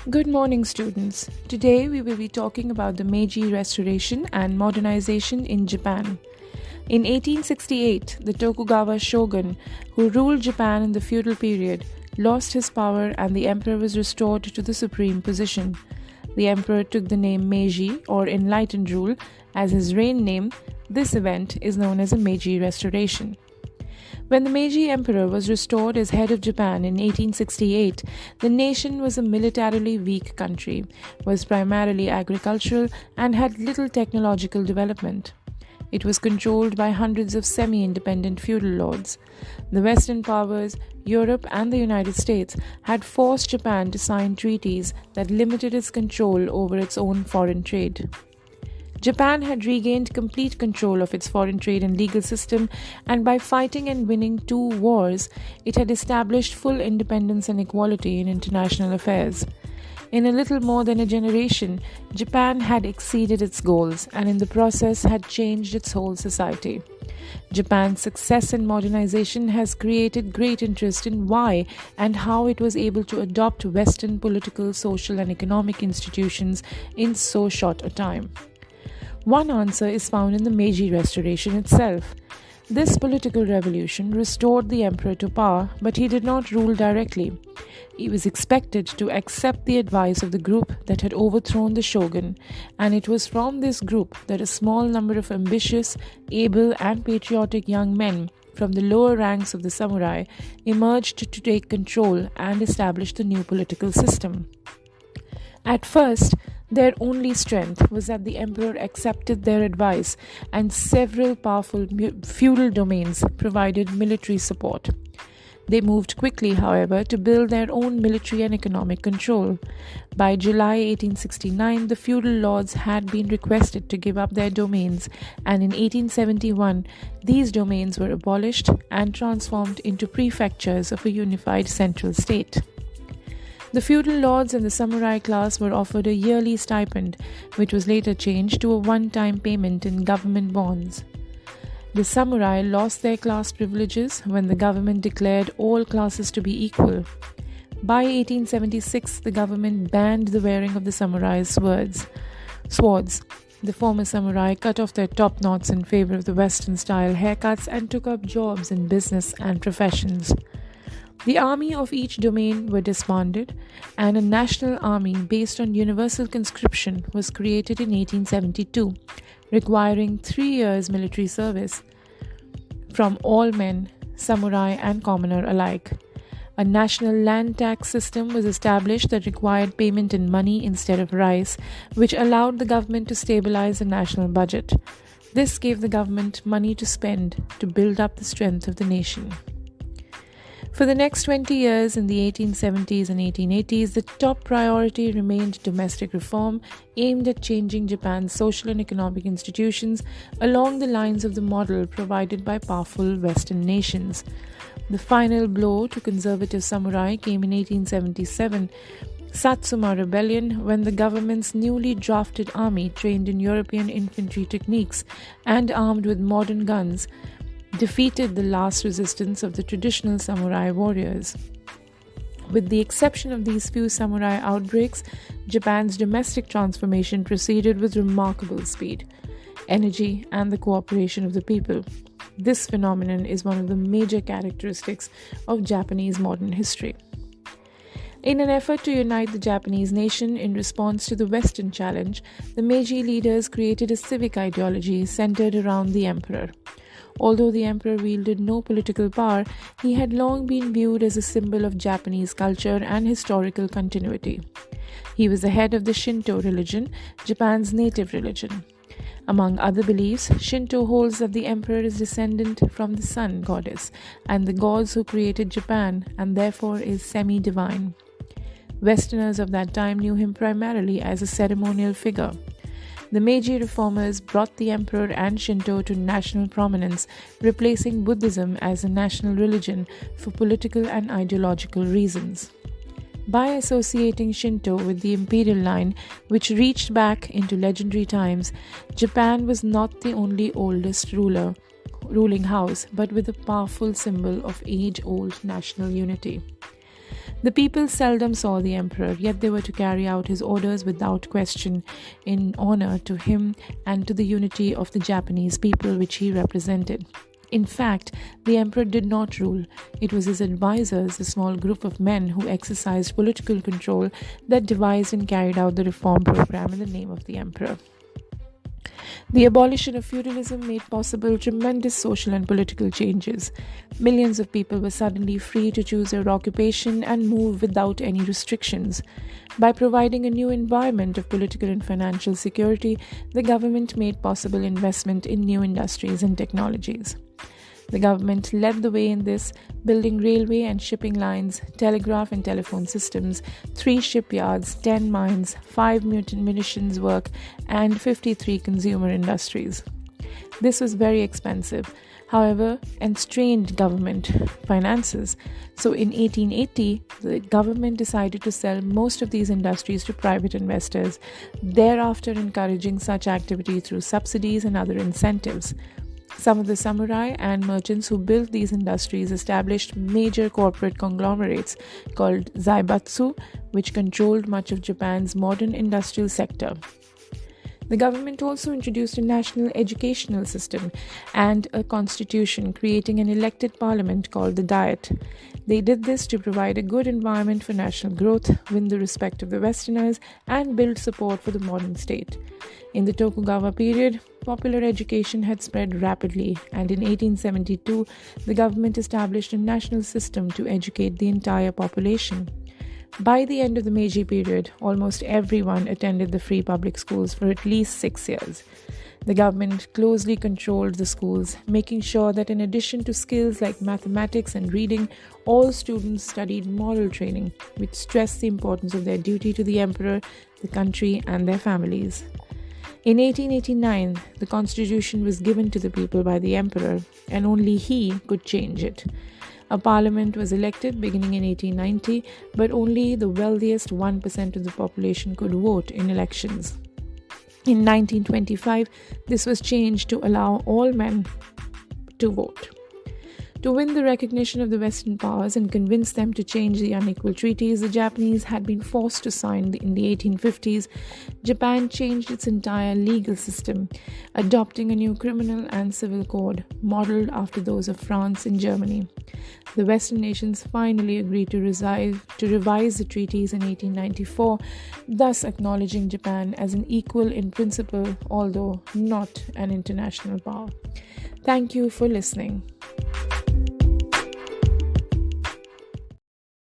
Good morning, students. Today we will be talking about the Meiji Restoration and modernization in Japan. In 1868, the Tokugawa shogun, who ruled Japan in the feudal period, lost his power and the emperor was restored to the supreme position. The emperor took the name Meiji, or Enlightened Rule, as his reign name. This event is known as a Meiji Restoration. When the Meiji Emperor was restored as head of Japan in 1868, the nation was a militarily weak country, was primarily agricultural, and had little technological development. It was controlled by hundreds of semi-independent feudal lords. The Western powers, Europe and the United States, had forced Japan to sign treaties that limited its control over its own foreign trade. Japan had regained complete control of its foreign trade and legal system, and by fighting and winning 2 wars, it had established full independence and equality in international affairs. In a little more than a generation, Japan had exceeded its goals and in the process had changed its whole society. Japan's success in modernization has created great interest in why and how it was able to adopt Western political, social, and economic institutions in so short a time. One answer is found in the Meiji Restoration itself. This political revolution restored the emperor to power, but he did not rule directly. He was expected to accept the advice of the group that had overthrown the shogun, and it was from this group that a small number of ambitious, able, and patriotic young men from the lower ranks of the samurai emerged to take control and establish the new political system. At first, their only strength was that the emperor accepted their advice, and several powerful feudal domains provided military support. They moved quickly, however, to build their own military and economic control. By July 1869, the feudal lords had been requested to give up their domains, and in 1871, these domains were abolished and transformed into prefectures of a unified central state. The feudal lords and the samurai class were offered a yearly stipend, which was later changed to a one-time payment in government bonds. The samurai lost their class privileges when the government declared all classes to be equal. By 1876, the government banned the wearing of the samurai's swords. The former samurai cut off their top knots in favor of the Western-style haircuts and took up jobs in business and professions. The army of each domain were disbanded, and a national army based on universal conscription was created in 1872, requiring 3 years military service from all men, samurai and commoner alike. A national land tax system was established that required payment in money instead of rice, which allowed the government to stabilize the national budget. This gave the government money to spend to build up the strength of the nation. For the next 20 years, in the 1870s and 1880s, the top priority remained domestic reform aimed at changing Japan's social and economic institutions along the lines of the model provided by powerful Western nations. The final blow to conservative samurai came in 1877, Satsuma Rebellion, when the government's newly drafted army, trained in European infantry techniques and armed with modern guns, defeated the last resistance of the traditional samurai warriors. With the exception of these few samurai outbreaks, Japan's domestic transformation proceeded with remarkable speed, energy, and the cooperation of the people. This phenomenon is one of the major characteristics of Japanese modern history. In an effort to unite the Japanese nation in response to the Western challenge, the Meiji leaders created a civic ideology centered around the emperor. Although the emperor wielded no political power, he had long been viewed as a symbol of Japanese culture and historical continuity. He was the head of the Shinto religion, Japan's native religion. Among other beliefs, Shinto holds that the emperor is descendant from the sun goddess and the gods who created Japan, and therefore is semi-divine. Westerners of that time knew him primarily as a ceremonial figure. The Meiji reformers brought the emperor and Shinto to national prominence, replacing Buddhism as a national religion for political and ideological reasons. By associating Shinto with the imperial line, which reached back into legendary times, Japan was not the only oldest ruling house, but with a powerful symbol of age-old national unity. The people seldom saw the emperor, yet they were to carry out his orders without question, in honor to him and to the unity of the Japanese people which he represented. In fact, the emperor did not rule. It was his advisors, a small group of men who exercised political control, that devised and carried out the reform program in the name of the emperor. The abolition of feudalism made possible tremendous social and political changes. Millions of people were suddenly free to choose their occupation and move without any restrictions. By providing a new environment of political and financial security, the government made possible investment in new industries and technologies. The government led the way in this, building railway and shipping lines, telegraph and telephone systems, 3 shipyards, 10 mines, 5 munitions work, and 53 consumer industries. This was very expensive, however, and strained government finances. So in 1880, the government decided to sell most of these industries to private investors, thereafter encouraging such activity through subsidies and other incentives. Some of the samurai and merchants who built these industries established major corporate conglomerates called zaibatsu, which controlled much of Japan's modern industrial sector. The government also introduced a national educational system and a constitution, creating an elected parliament called the Diet. They did this to provide a good environment for national growth, win the respect of the Westerners, and build support for the modern state. In the Tokugawa period, popular education had spread rapidly, and in 1872, the government established a national system to educate the entire population. By the end of the Meiji period, almost everyone attended the free public schools for at least 6 years. The government closely controlled the schools, making sure that in addition to skills like mathematics and reading, all students studied moral training, which stressed the importance of their duty to the emperor, the country, and their families. In 1889, the constitution was given to the people by the emperor, and only he could change it. A parliament was elected beginning in 1890, but only the wealthiest 1% of the population could vote in elections. In 1925, this was changed to allow all men to vote. To win the recognition of the Western powers and convince them to change the unequal treaties the Japanese had been forced to sign in the 1850s, Japan changed its entire legal system, adopting a new criminal and civil code modeled after those of France and Germany. The Western nations finally agreed to revise the treaties in 1894, thus acknowledging Japan as an equal in principle, although not an international power. Thank you for listening.